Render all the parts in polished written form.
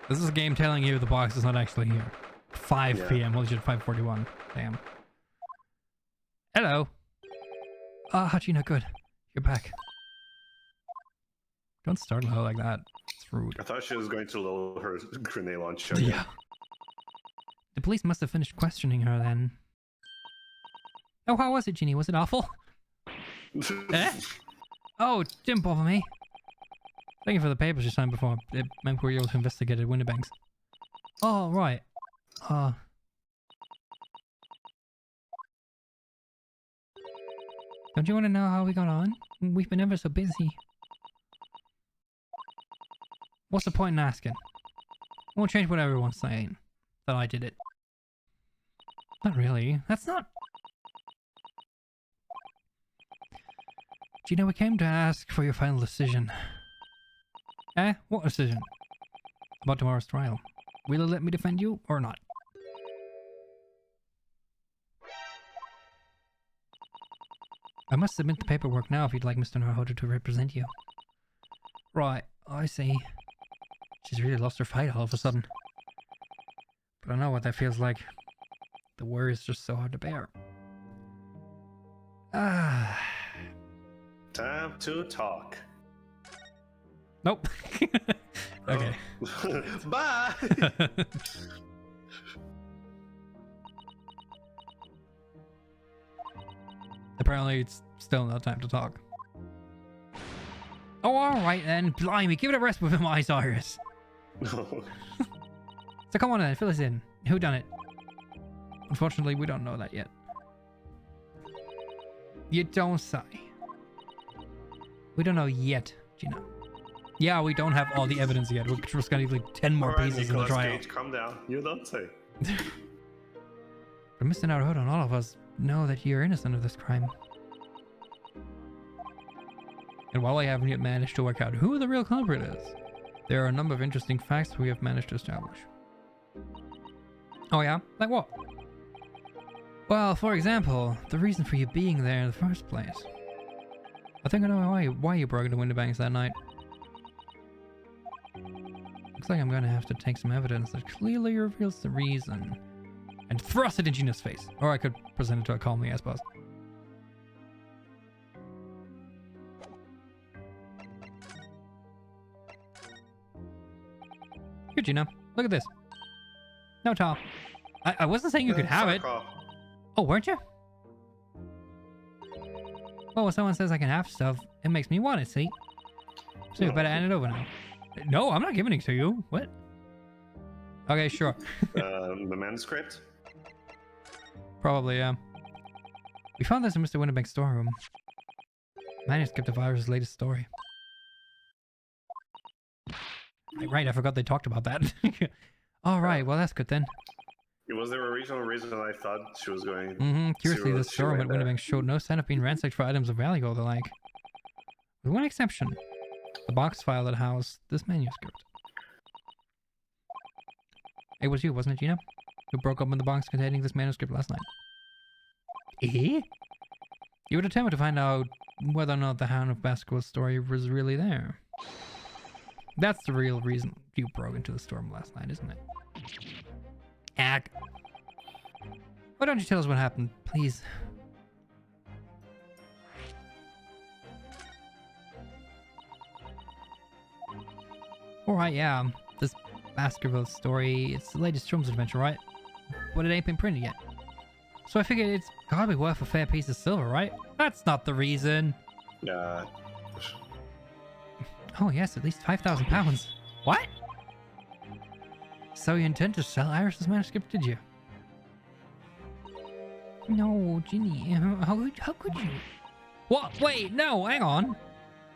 This is a game telling you the box is not actually here. 5 p.m. Legit 5:41. Damn. Hello. Ah, Gina, good. You're back. Don't startle her like that. It's rude. I thought she was going to load her grenade launcher. Yeah. The police must have finished questioning her then. Oh, how was it, Ginny? Was it awful? Eh? Oh, didn't bother me. Thank you for the papers you signed before. It meant we were able to investigate at Winterbanks. Oh, right. Don't you want to know how we got on? We've been ever so busy. What's the point in asking? Won't change what everyone's saying. That I did it. Not really. That's not... Gina, we came to ask for your final decision. Eh? What decision? About tomorrow's trial. Will you let me defend you or not? I must submit the paperwork now if you'd like Mr. Narhoda to represent you. Right, I see. She's really lost her fight all of a sudden. But I know what that feels like. The worry is just so hard to bear. Ah. Time to talk. Nope. Okay. Bye! Apparently it's still not time to talk. Oh, alright then. Blimey, give it a rest with him, eyes, Iris. So come on then, fill us in. Who done it? Unfortunately, we don't know that yet. You don't say. We don't know yet, Gina. Yeah, we don't have all the evidence yet. We're just gonna need like 10 more pieces in the trial. Cage, calm down. You don't say. But Mr. Naruto and all of us know that you're innocent of this crime. And while I haven't yet managed to work out who the real culprit is, there are a number of interesting facts we have managed to establish. Oh yeah? Like what? Well, for example, the reason for you being there in the first place. I think I know why you broke into Winterbanks that night. Looks like I'm gonna have to take some evidence that clearly reveals the reason and thrust it in Gina's face. Or I could present it to her calmly, I suppose. Here, Gina. Look at this. No, Tom. I wasn't saying you could have it. Oh, weren't you? Well, when someone says I can have stuff, it makes me want it, see? So you better hand it over now. No, I'm not giving it to you. What? Okay, sure. The manuscript? Probably, yeah. We found this in Mr. Winterbank's storeroom. Manuscript of Iris' latest story. Right, I forgot they talked about that. Alright, well that's good then. Was there a regional reason I thought she was going? Curiously, the storeroom at Winterbank showed no sign of being ransacked for items of value or the like. With one exception. The box file that housed this manuscript. It was you, wasn't it, Gina? Who broke open the box containing this manuscript last night. Eh? You were determined to find out whether or not the Hound of Baskerville's story was really there. That's the real reason you broke into the storm last night, isn't it? Ag. Why don't you tell us what happened, please? Alright, yeah. This Baskerville story, it's the latest children's adventure, right? But it ain't been printed yet. So I figured it's gotta be worth a fair piece of silver, right? That's not the reason. Oh yes, at least 5,000 pounds. What? So you intend to sell Iris' manuscript, did you? No, Ginny, how could you? What? Wait, no, hang on.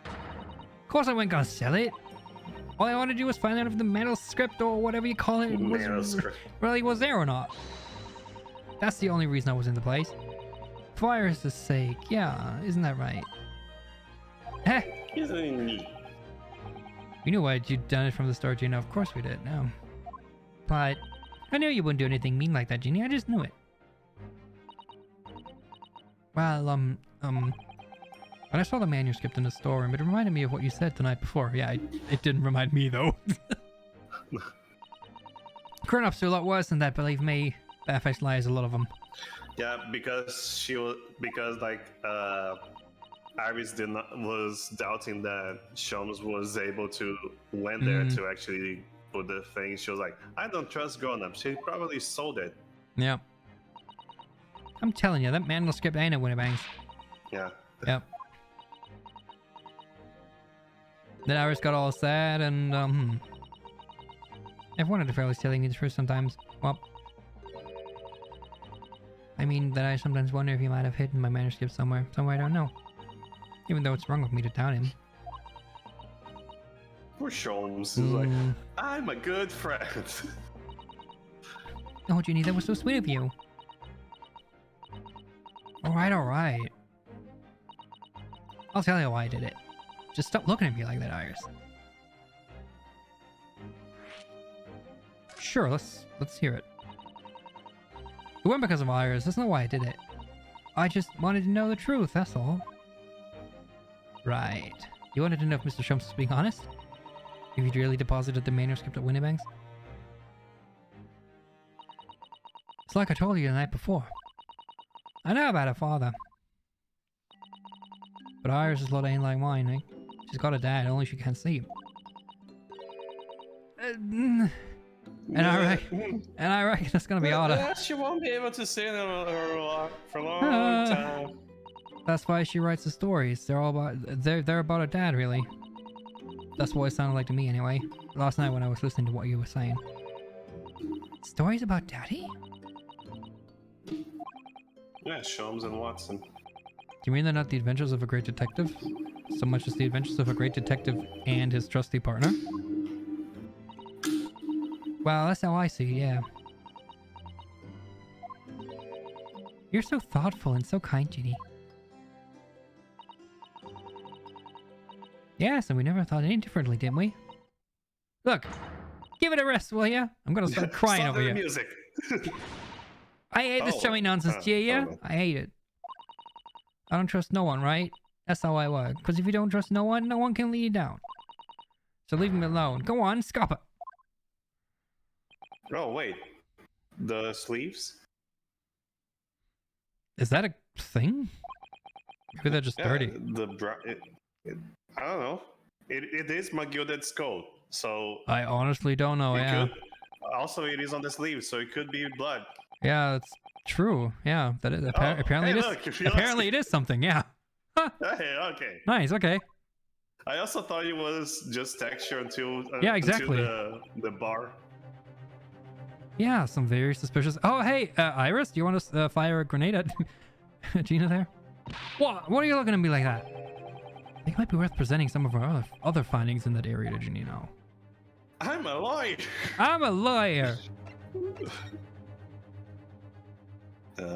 Of course I wasn't gonna sell it. All I wanted to do was find out if the manuscript or whatever you call it really was there or not. That's the only reason I was in the place. For Iris' sake, yeah, isn't that right? Heh. Isn't neat. We knew why you'd done it from the start, Gina. Of course we did, no. But I knew you wouldn't do anything mean like that, Ginny. I just knew it. Well, when I saw the manuscript in the storeroom, it reminded me of what you said the night before. Yeah, it didn't remind me, though. Grown-ups are a lot worse than that, believe me. Barefaced liars, a lot of them. Yeah, because like Iris was doubting that Shams was able to went there to actually put the thing. She was like, I don't trust grown-ups. She probably sold it. Yeah. I'm telling you, that manuscript ain't a Winnebangs. Yeah. Yep. Then Iris got all sad and everyone at the fair was telling me the truth sometimes. Well, I mean that I sometimes wonder if he might have hidden my manuscript somewhere I don't know. Even though it's wrong of me to doubt him. Poor Shams is like, I'm a good friend. Oh, Ginny, that was so sweet of you. Alright. I'll tell you why I did it. Just stop looking at me like that, Iris. Sure, let's hear it. It wasn't because of Iris, that's not why I did it. I just wanted to know the truth, that's all. Right. You wanted to know if Mr. Shums was being honest? If he'd really deposited the manuscript at Winnebanks? It's like I told you the night before. I know about her father. But Iris' lot ain't like mine, eh? She's got a dad, only she can't see him. And I reckon it's gonna be harder. She won't be able to see it for a long time. That's why she writes the stories. They're all about they're about her dad, really. That's what it sounded like to me, anyway. Last night when I was listening to what you were saying. Stories about Daddy? Yeah, Shams and Watson. Do you mean they're not the adventures of a great detective? So much as the adventures of a great detective and his trusty partner? Well, that's how I see it, yeah. You're so thoughtful and so kind, Ginny. Yes, and we never thought any differently, didn't we? Look, give it a rest, will ya? I'm gonna start crying over here. Music. I hate this showing nonsense, yeah? I hate it. I don't trust no one, right? That's how I work. Because if you don't trust no one can lead you down. So leave me alone. Go on, scop it. Oh, wait. The sleeves? Is that a thing? Maybe they're just dirty. I don't know. It is my gilded skull, so... I honestly don't know, yeah. Also, it is on the sleeve, so it could be blood. Yeah, that's true. Yeah, that is apparently hey, it is something. Yeah. Hey, okay. Nice. Okay. I also thought it was just texture until yeah, exactly. Until the bar. Yeah, some very suspicious. Oh, hey, Iris, do you want to fire a grenade at Gina there? What? What are you looking at me like that? I think it might be worth presenting some of our other findings in that area to Gina now. I'm a lawyer. I'm a lawyer.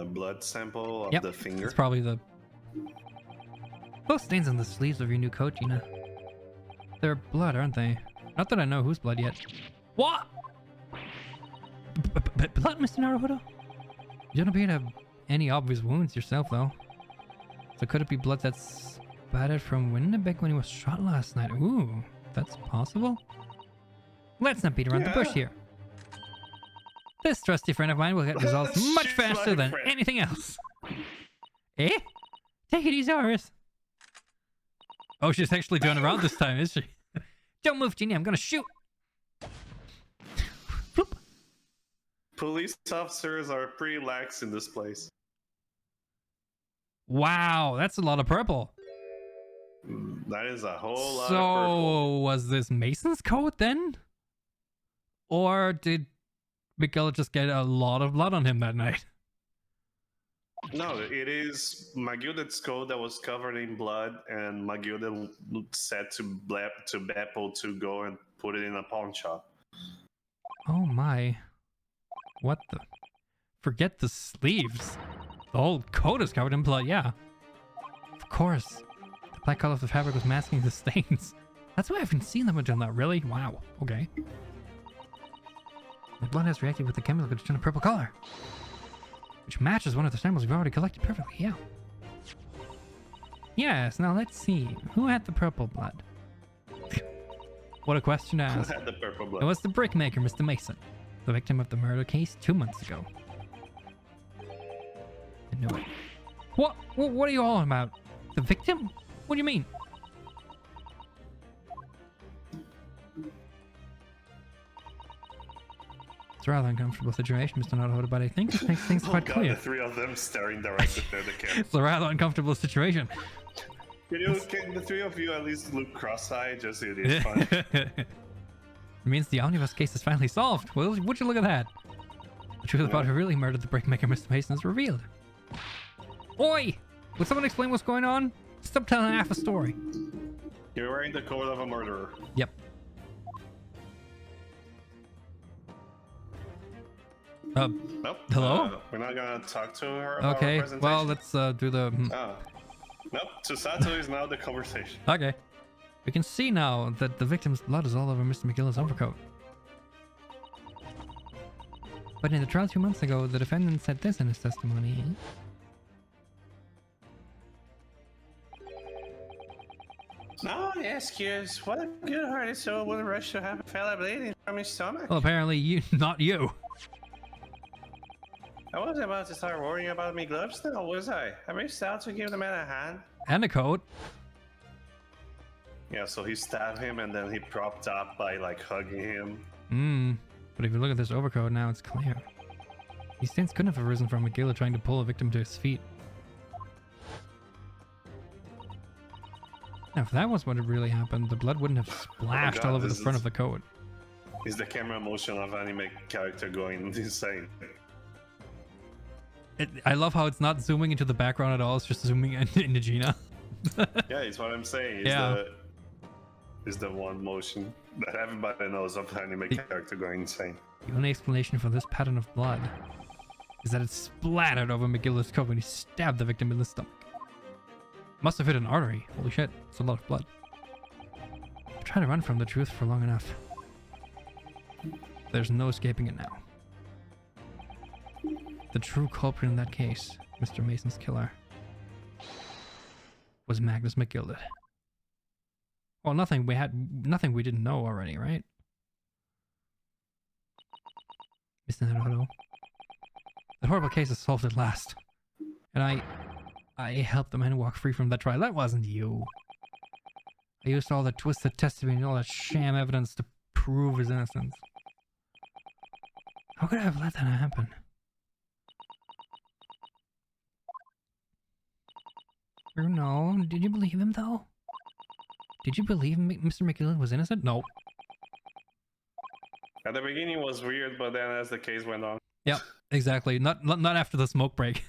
Blood sample of the finger. It's probably the... Those stains on the sleeves of your new coat, Gina. They're blood, aren't they? Not that I know whose blood yet. What? Blood, Mr. Naruhodo? You don't appear to have any obvious wounds yourself, though. So could it be blood that's spattered from Winneback when he was shot last night? Ooh, that's possible? Let's not beat around the bush here. This trusty friend of mine will get results much faster than anything else. Eh? Take it easy, Iris. Oh, she's actually doing around this time, is she? Don't move, Gina. I'm gonna shoot. Police officers are pretty lax in this place. Wow, that's a lot of purple. That is a whole lot of purple. purple. So, was this Mason's coat then? Or did Miguel just get a lot of blood on him that night? No, it is Magilded's coat that was covered in blood, and Magilded said to Beppo to go and put it in a pawn shop. Oh my. What the? Forget the sleeves. The whole coat is covered in blood, yeah. Of course. The black color of the fabric was masking the stains. That's why I haven't seen them until now, really? Wow. Okay. The blood has reacted with the chemical to turn a purple color. Which matches one of the samples we've already collected perfectly, yeah. Yes, now let's see. Who had the purple blood? What a question to ask. Who had the purple blood? It was the brickmaker, Mr. Mason. the victim of the murder case 2 months ago. I knew it. What? What are you all about? The victim? What do you mean? It's a rather uncomfortable situation, Mr. Naruto, but I think it makes things quite God, clear. the three of them staring directly at the camera. It's a rather uncomfortable situation. Can the three of you at least look cross-eyed? Just it is fun. It means the omnibus case is finally solved. Well, would you look at that? The truth about who really murdered the brickmaker, Mr. Mason, is revealed. Oi! Would someone explain what's going on? Stop telling half a story. You're wearing the coat of a murderer. Yep. Nope. Hello? We're not gonna talk to her about Okay, her presentation. well, let's do the... Oh. Nope, Susato is now the conversation. Okay. We can see now that the victim's blood is all over Mr. McGillis' overcoat. But in the trial 2 months ago, the defendant said this in his testimony. No, excuse. What a good-hearted soul would rush to have a fella bleeding from his stomach. Well, apparently not you. I wasn't about to start worrying about me gloves now, was I? I reached out to give the man a hand. And a coat. Yeah, so he stabbed him and then he propped up by like hugging him. But if you look at this overcoat now, it's clear. These stains couldn't have arisen from McGill trying to pull a victim to his feet. Now, if that was what had really happened, the blood wouldn't have splashed all over the front of the coat. Is the camera motion of anime character going insane? I love how it's not zooming into the background at all, it's just zooming into Gina. Yeah, it's what I'm saying. Is the one motion that everybody knows of anime character going insane. The only explanation for this pattern of blood is that it splattered over McGillis' coat when he stabbed the victim in the stomach. Must have hit an artery. Holy shit, it's a lot of blood. I've tried to run from the truth for long enough. There's no escaping it now. The true culprit in that case, Mr. Mason's killer, was Magnus McGilded. Well, nothing we didn't know already, right? Mr. Naruto. That horrible case is solved at last. And I helped the man walk free from that trial. That wasn't you. I used all the twisted testimony and all that sham evidence to prove his innocence. How could I have let that happen? No, did you believe him though? Did you believe Mr. McGillen was innocent? No. At the beginning it was weird, but then as the case went on. Yep, exactly. Not after the smoke break.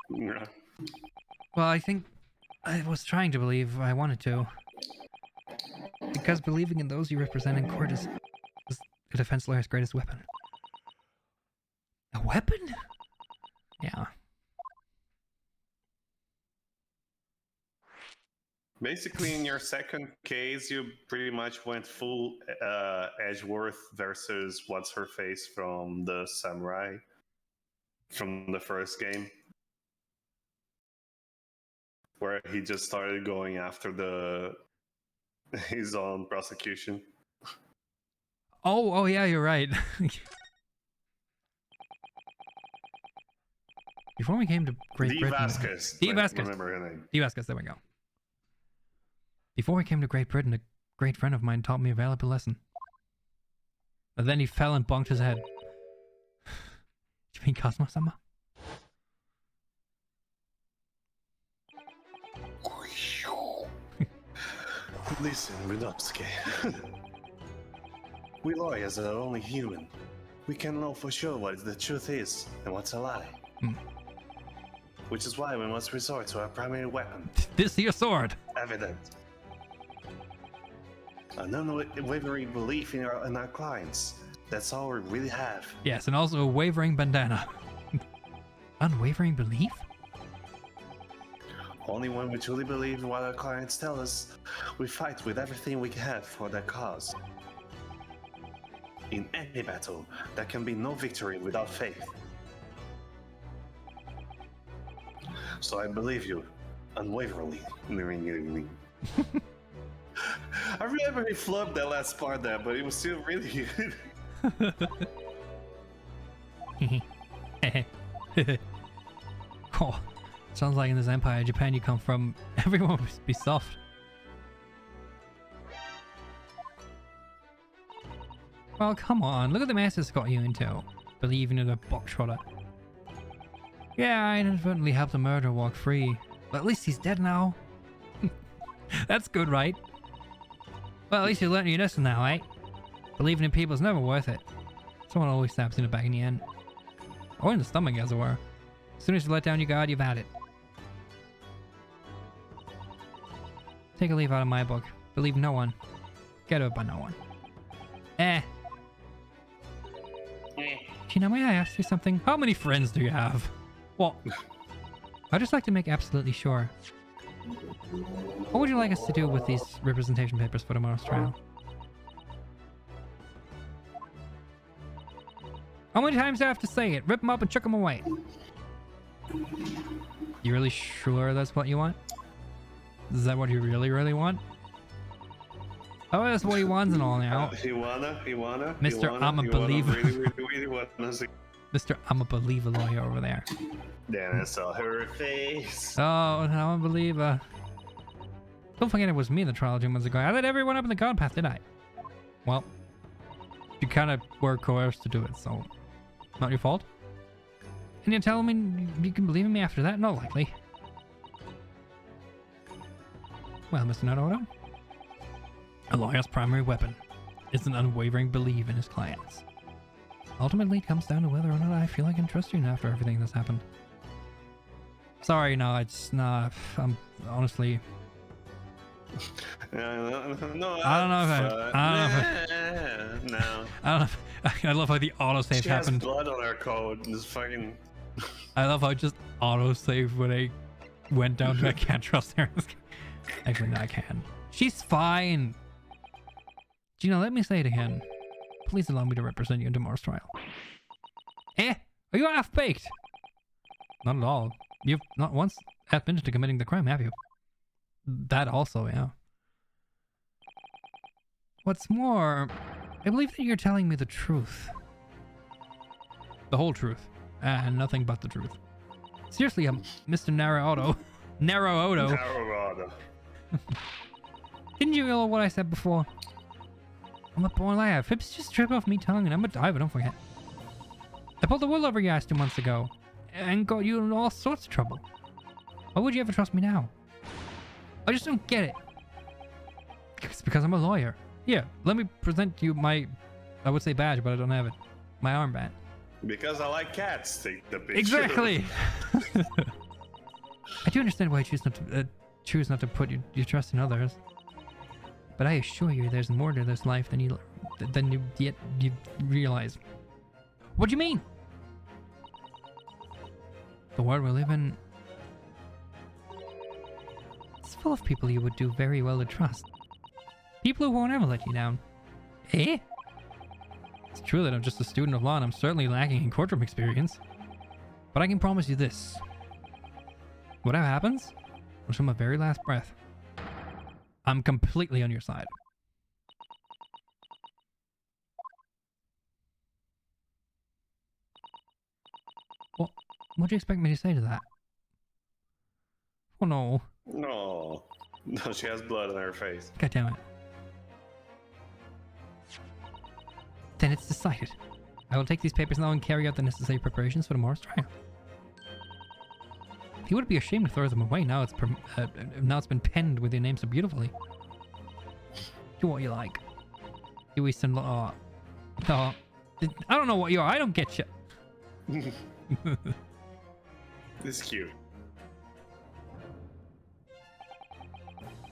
Yeah. Well, I think I was trying to believe I wanted to. Because believing in those you represent in court is a defense lawyer's greatest weapon. A weapon? Yeah. Basically, in your second case, you pretty much went full Edgeworth versus What's-Her-Face from the Samurai from the first game. Where he just started going after his own prosecution. Oh yeah, you're right. Before we came to Great Britain... Vasquez. D. Vasquez. Remember her name. D. Vasquez, there we go. Before we came to Great Britain, a great friend of mine taught me a valuable lesson. But then he fell and bonked his head. You mean Cosmo-sama? Listen, Rudovsky. We lawyers are only human. We can know for sure what the truth is and what's a lie. Which is why we must resort to our primary weapon. This here sword! Evidence. An unwavering belief in our clients. That's all we really have. Yes, and also a wavering bandana. Unwavering belief? Only when we truly believe in what our clients tell us, we fight with everything we have for their cause. In any battle, there can be no victory without faith. So I believe you, unwaveringly. I remember he flubbed that last part there, but it was still really good. Oh, sounds like in this empire, Japan you come from, everyone must be soft. Well, come on, look at the mess it's got you into. Believing in a box trotter. Yeah, I inadvertently helped a murderer walk free. But at least he's dead now. That's good, right? Well, at least you learned your lesson now, eh? Believing in people is never worth it. Someone always stabs in the back in the end. Or in the stomach, as it were. As soon as you let down your guard, you've had it. Take a leaf out of my book. Believe no one. Get over by no one. Gina, may I ask you something? How many friends do you have? What? I'd just like to make absolutely sure. What would you like us to do with these representation papers for tomorrow's trial? How many times do I have to say it? Rip them up and chuck them away. You really sure that's what you want? Is that what you really want? Oh, that's what he wants and all now. You wanna? Mr. I'm a believer. Really wanna see. Mr. I'm a believer lawyer over there. Then I saw her face. Oh, I'm a believer. Don't forget it was me the trial 2 months ago. I let everyone up in the guard path, did I? Well, you kind of were coerced to do it, so not your fault. And you're telling me you can believe in me after that? Not likely. Well, Mr. Naruto, a lawyer's primary weapon is an unwavering belief in his clients. Ultimately, it comes down to whether or not I feel I can trust you after everything that's happened. Sorry, no, it's not. I'm honestly. No, I don't know if no. I don't know. I love how the autosave She happened. has blood on her code. This fucking. I love how just autosave when I went down to I can't trust her. Actually, no, I can. She's fine. Gina, let me say it again. Please allow me to represent you in tomorrow's trial. Are you half-baked? Not at all. You've not once admitted to committing the crime, have you? That also, yeah. What's more, I believe that you're telling me the truth. The whole truth. And nothing but the truth. Seriously, I'm Mr. Naruto. Naruto. Didn't you know what I said before? I'm a born liar. Fips just tripped off me tongue and I'm a diver, don't forget. I pulled the wool over your eyes 2 months ago and got you in all sorts of trouble. Why would you ever trust me now? I just don't get it. It's because I'm a lawyer. Here, let me present you my, I would say badge, but I don't have it. My armband. Because I like cats. Take the picture. Exactly. I do understand why you choose not to put your trust in others. But I assure you, there's more to this life than you realize. What do you mean? The world we live in, it's full of people you would do very well to trust. People who won't ever let you down. Eh? It's true that I'm just a student of law and I'm certainly lacking in courtroom experience. But I can promise you this. Whatever happens, until my very last breath, I'm completely on your side. Well, what do you expect me to say to that? Oh no. No. No, she has blood on her face. God damn it. Then it's decided. I will take these papers now and carry out the necessary preparations for tomorrow's trial. You would be ashamed to throw them away now it's been penned with your name so beautifully. Do what you like. You Eastern law. No. I don't know what you are. I don't get you. This is cute.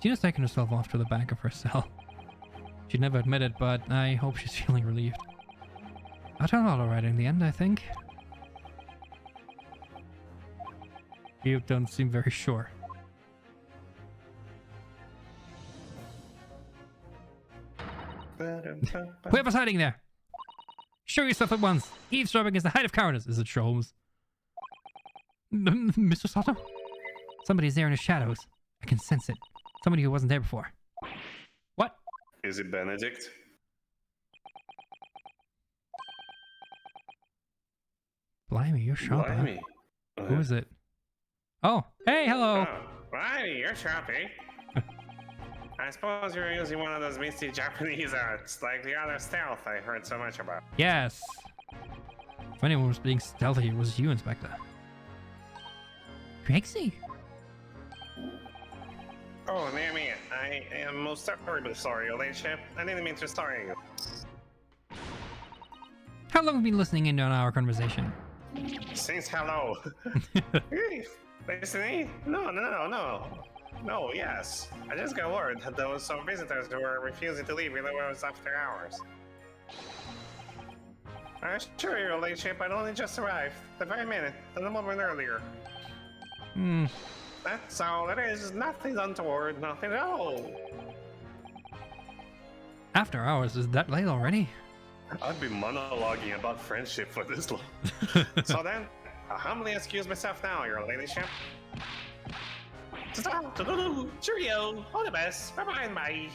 Gina's taken herself off to the back of her cell. She'd never admit it, but I hope she's feeling relieved. I turned out alright in the end, I think. You don't seem very sure. Whoever's hiding there! Show yourself at once! Eavesdropping is the height of cowardice, as it shows. Mr. Sato? Somebody's there in the shadows. I can sense it. Somebody who wasn't there before. What? Is it Benedict? Blimey, you're sharp. Huh? Blimey. Who is it? Oh, hey, hello. Oh, blimey, you're sharp, eh? I suppose you're using one of those misty Japanese arts, like the other stealth I heard so much about. Yes. If anyone was being stealthy, it was you, Inspector. Trixie. Oh, dear me, I am most terribly sorry, your ladyship. I didn't mean to startle you. How long have you been listening in on our conversation? Since hello. Listening? No, yes. I just got word that there was some visitors who were refusing to leave even though it was after hours. I assure you, your ladyship, I'd only just arrived. The very minute, a moment earlier. That's all it is. Nothing untoward, nothing at all. After hours? Is that late already? I'd be monologuing about friendship for this long. So then, I humbly excuse myself now, your ladyship. Cheerio, all the best. Bye-bye, bye.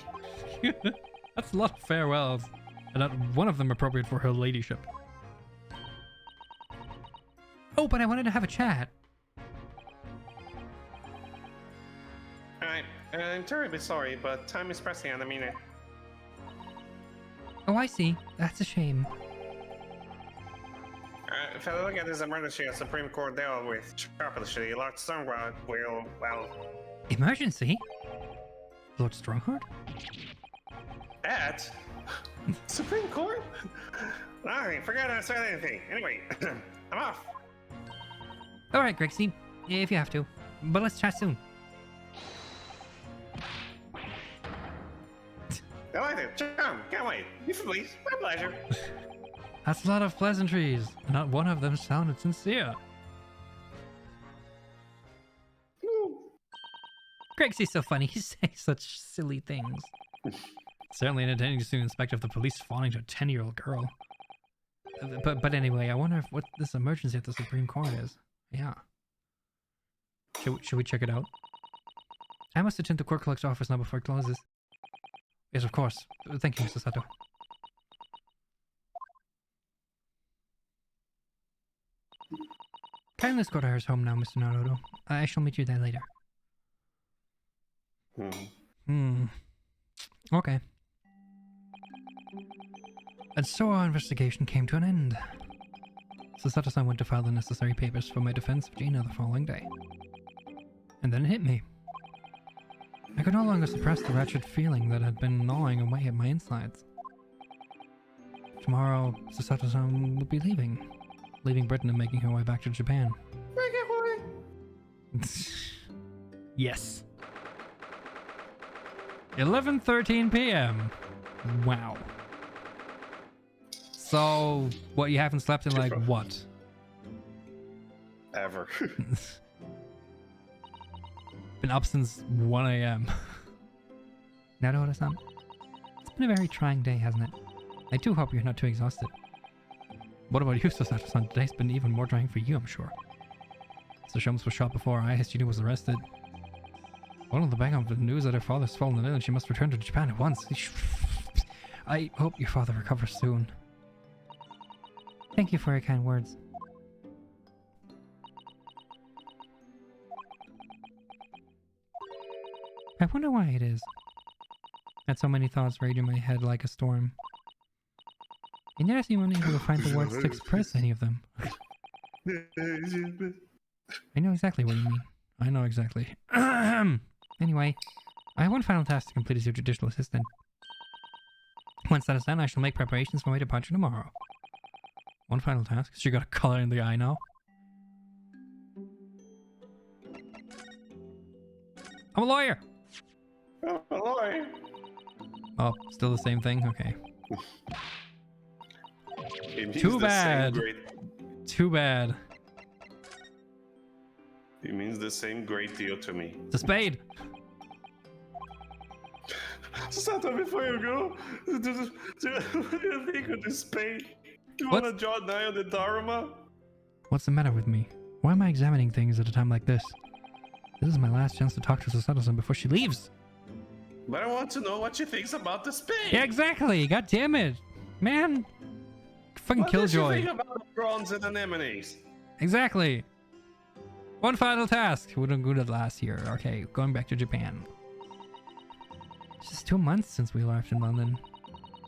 That's a lot of farewells. And not one of them appropriate for her ladyship. Oh, but I wanted to have a chat. Alright, I'm terribly sorry, but time is pressing and I mean it. Oh, I see. That's a shame. If I look at this emergency a Supreme Court dealt with sharply, Lord Stormguard will, well... Emergency? Lord Strongheart? That? Supreme Court? I forgot I said anything. Anyway, I'm off. Alright, Grixie. If you have to. But let's chat soon. Delighted. Come, can't wait. You please. My pleasure. That's a lot of pleasantries. Not one of them sounded sincere. Grixie's so funny. He says such silly things. Certainly entertaining to see an inspector of the police fawning to a 10-year-old girl. But anyway, I wonder what this emergency at the Supreme Court is. Yeah. Should we check it out? I must attend the court clerk's office now before it closes. Yes, of course. Thank you, Mr. Sato. Kindly escort ours home now, Mr. Naruto. I shall meet you there later. Okay. And so our investigation came to an end. Sasato-san went to file the necessary papers for my defense of Gina the following day. And then it hit me. I could no longer suppress the wretched feeling that had been gnawing away at my insides. Tomorrow, Sasato-san will be leaving Britain and making her way back to Japan. Yes. 11:13 p.m. Wow. So, what, you haven't slept in like what? Ever. Been up since 1 a.m. Naruto-san, it's been a very trying day, hasn't it? I do hope you're not too exhausted. What about you, Sasato-san? Today's been even more trying for you, I'm sure. So Shums was shot before I, Gina was arrested. One of the back of the news that her father's fallen ill and she must return to Japan at once. I hope your father recovers soon. Thank you for your kind words. I wonder why it is that so many thoughts rage in my head like a storm. I never seem unable to find the words to express any of them. I know exactly what you mean. I know exactly. Anyway, I have one final task to complete as your judicial assistant. Once that is done, I shall make preparations for my departure tomorrow. One final task? She got a color in the eye now. I'm a lawyer! I'm a lawyer. Oh, still the same thing? Okay. Too bad. Too bad. It means the same great deal to me. It's a spade! Sato, before you go, what do you think of this spade? Do you want to draw an eye on the Dharma? What's the matter with me? Why am I examining things at a time like this? This is my last chance to talk to Sasato-san before she leaves. But I want to know what she thinks about the spade. Yeah, exactly. God damn it, man. Fucking Killjoy. What does she think about the prawns and anemones? Exactly. One final task. We don't go to the last year. Okay, going back to Japan. It's just 2 months since we left in London.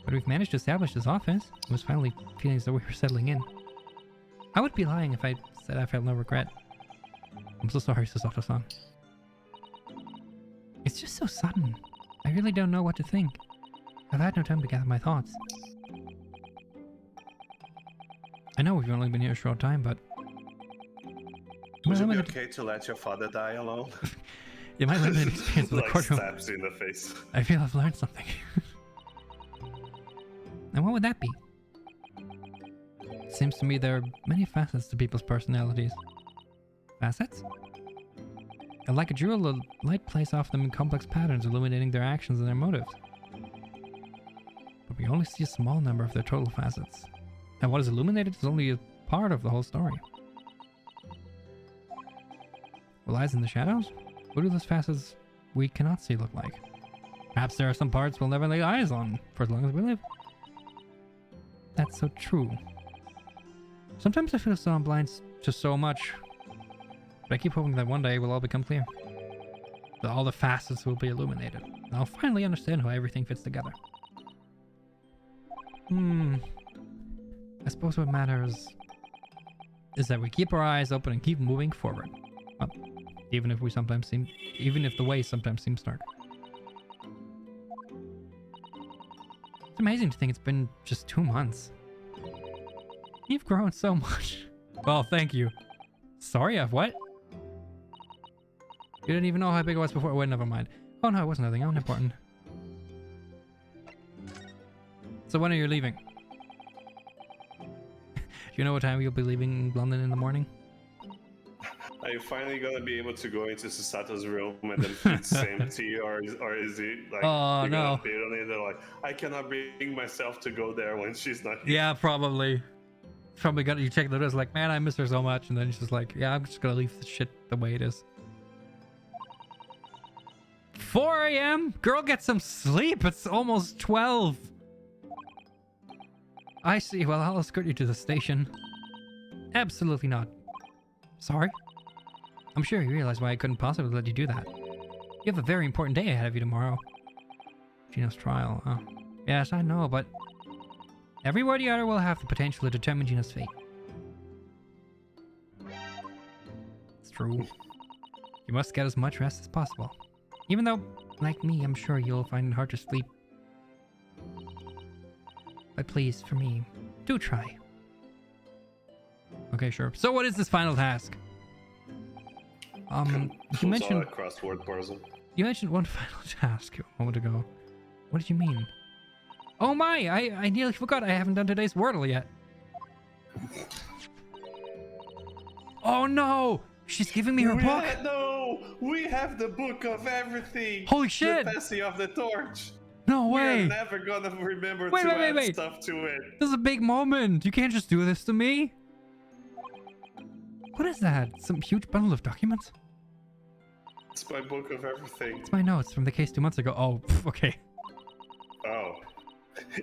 But we've managed to establish this office. It was finally feeling as though we were settling in. I would be lying if I said I felt no regret. I'm so sorry, Sasato-san. It's just so sudden. I really don't know what to think. I've had no time to gather my thoughts. I know we've only been here a short time, but... Would it be okay to let your father die alone? Yeah, my limited experience with the courtroom. Stabs you in the face. I feel I've learned something. And what would that be? It seems to me there are many facets to people's personalities. Facets? Like a jewel, the light plays off them in complex patterns, illuminating their actions and their motives. But we only see a small number of their total facets. And what is illuminated is only a part of the whole story. What lies in the shadows? What do those facets we cannot see look like? Perhaps there are some parts we'll never lay eyes on for as long as we live. That's so true. Sometimes I feel so I'm blind to so much, but I keep hoping that one day it will all become clear. That all the facets will be illuminated, and I'll finally understand how everything fits together. I suppose what matters is that we keep our eyes open and keep moving forward. Well, even if the way sometimes seems dark. It's amazing to think it's been just 2 months. You've grown so much. Well, thank you. Sorry, I've what? You didn't even know how big it was before. Wait, never mind. Oh no, it was nothing. Unimportant. So when are you leaving? Do you know what time you'll be leaving London in the morning? Are you finally gonna be able to go into Susato's room and then feed same tea, or is it like oh, you're no. gonna bid on it? They're like, I cannot bring myself to go there when she's not here. Yeah, probably. Probably you check the list like, man, I miss her so much, and then she's just like, yeah, I'm just gonna leave the shit the way it is. 4 a.m? Girl, get some sleep. It's almost 12. I see. Well, I'll escort you to the station. Absolutely not. Sorry? I'm sure you realize why I couldn't possibly let you do that. You have a very important day ahead of you tomorrow. Gina's trial. Oh. Yes, I know, but every word you utter will have the potential to determine Gina's fate. It's true. You must get as much rest as possible. Even though, like me, I'm sure you'll find it hard to sleep. But please, for me, do try. Okay, sure. So what is this final task? You mentioned... crossword puzzle. You mentioned one final task a moment ago. What did you mean? Oh my! I nearly forgot I haven't done today's Wordle yet. Oh no! She's giving me her book! No! We have the book of everything! Holy shit! The passing of the torch! No way! We're never gonna remember to add stuff to it. This is a big moment! You can't just do this to me! What is that? Some huge bundle of documents? It's my book of everything. It's my notes from the case 2 months ago. Oh, okay. Oh.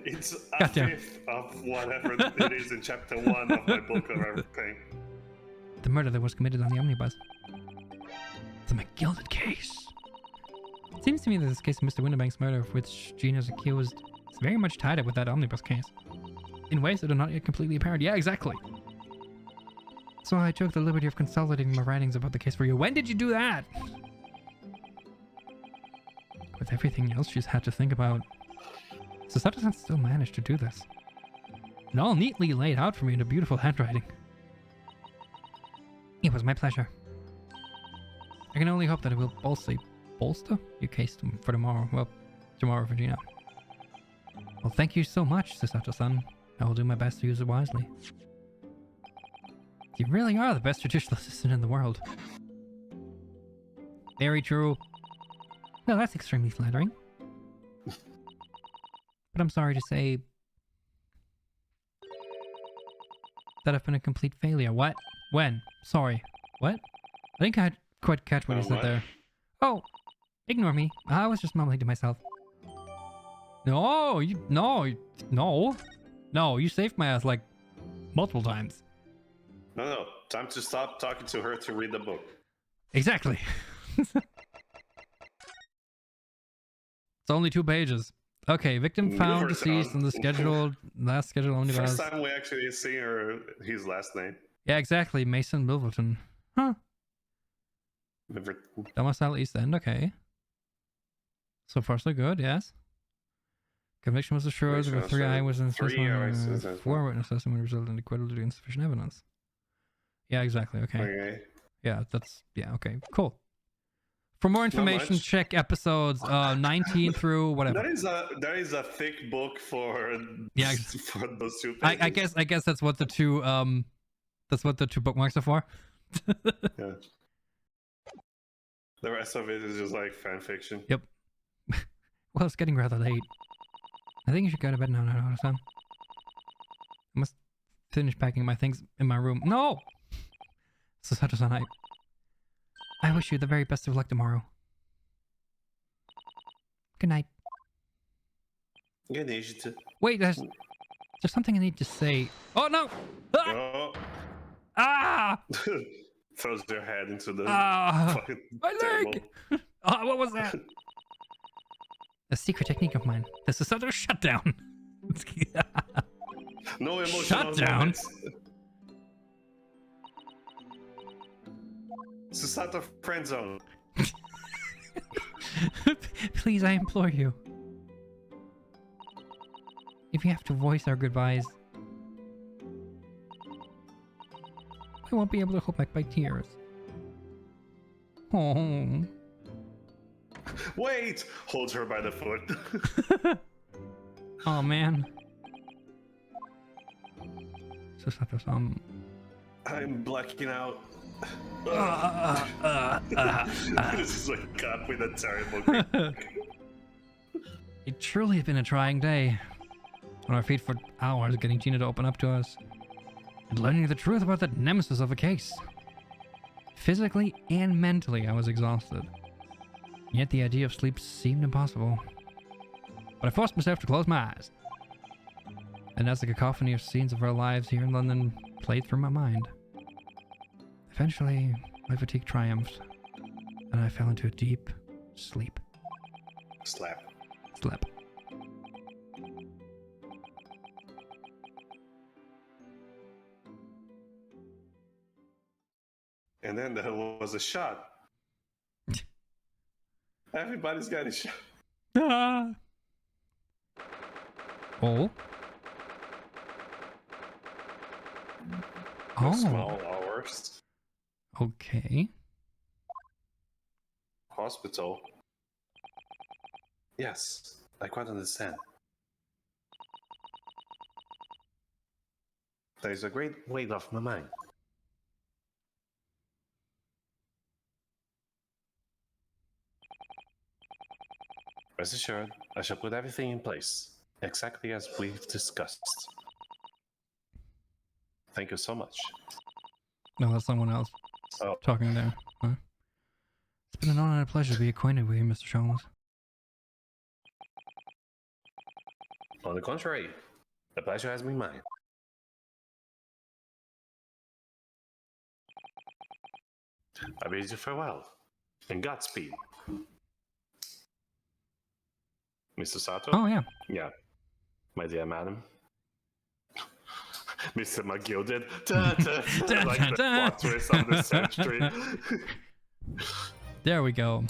It's a fifth of whatever it is in chapter 1 of my book of everything. The murder that was committed on the omnibus. The McGilded case. It seems to me that this case of Mr. Winterbank's murder, of which Gina's accused, is very much tied up with that omnibus case. In ways that are not yet completely apparent. Yeah, exactly. So I took the liberty of consolidating my writings about the case for you. When did you do that? With everything else she's had to think about, Sasato-san still managed to do this. And all neatly laid out for me in a beautiful handwriting. It was my pleasure. I can only hope that it will bolster your case for tomorrow. Well, tomorrow for Gina. Well, thank you so much, Sasato-san. I will do my best to use it wisely. You really are the best judicial assistant in the world. Very true. Well, that's extremely flattering. But I'm sorry to say that I've been a complete failure. What? When? Sorry. What? I think I quite catch what you said there. Oh, ignore me. I was just mumbling to myself. No, you saved my ass like multiple times. No. Time to stop talking to her to read the book. Exactly. It's only 2 pages. Okay, victim found deceased in the last scheduled omnibus. First time we actually see his last name. Yeah, exactly. Mason Milverton. Huh. Domicile East End. Okay. So far, so good. Yes. Conviction was assured. There were 3 eyewitnesses. 4 witnesses, and would result in acquittal due to insufficient evidence. Yeah, exactly. Okay. Yeah, okay. Cool. For more information, check episodes 19 through whatever. That is a thick book for for those 2 I pages. guess that's what the 2 bookmarks are for. Yeah. The rest of it is just like fan fiction. Yep. Well, it's getting rather late. I think you should go to bed now, son. I must finish packing my things in my room. No! Susato-san, I wish you the very best of luck tomorrow. Good night. Good night. Wait, there's something I need to say. Oh, no! Ah! Oh. Ah! Throws their head into the fucking my leg! Oh, what was that? A secret technique of mine. This is such a shutdown. No emotional Shutdown? Susato friend zone. Please, I implore you. If you have to voice our goodbyes, I won't be able to hold back my tears. Oh. Wait! Holds her by the foot. Oh man. Susato-san. I'm blacking out. This is like God with a terrible grip. It truly has been a trying day. On our feet for hours getting Gina to open up to us. And learning the truth about the nemesis of a case. Physically and mentally, I was exhausted. Yet the idea of sleep seemed impossible. But I forced myself to close my eyes. And as the cacophony of scenes of our lives here in London played through my mind, eventually my fatigue triumphed, and I fell into a deep sleep. Slap. And then there was a shot. Everybody's got a shot. Ah. Oh. Small hours. Okay. Hospital. Yes, I quite understand. There's a great weight off my mind. Rest assured, I shall put everything in place, exactly as we've discussed. Thank you so much. No, that's someone else talking there. Huh? It's been an honor and a pleasure to be acquainted with you, Mr. Chalmers. On the contrary, the pleasure has been mine. I bid you farewell, and Godspeed. Mr. Sato? Oh, yeah. Yeah. My dear madam. Mr. McGilded. Like the plot twist of the century. There we go.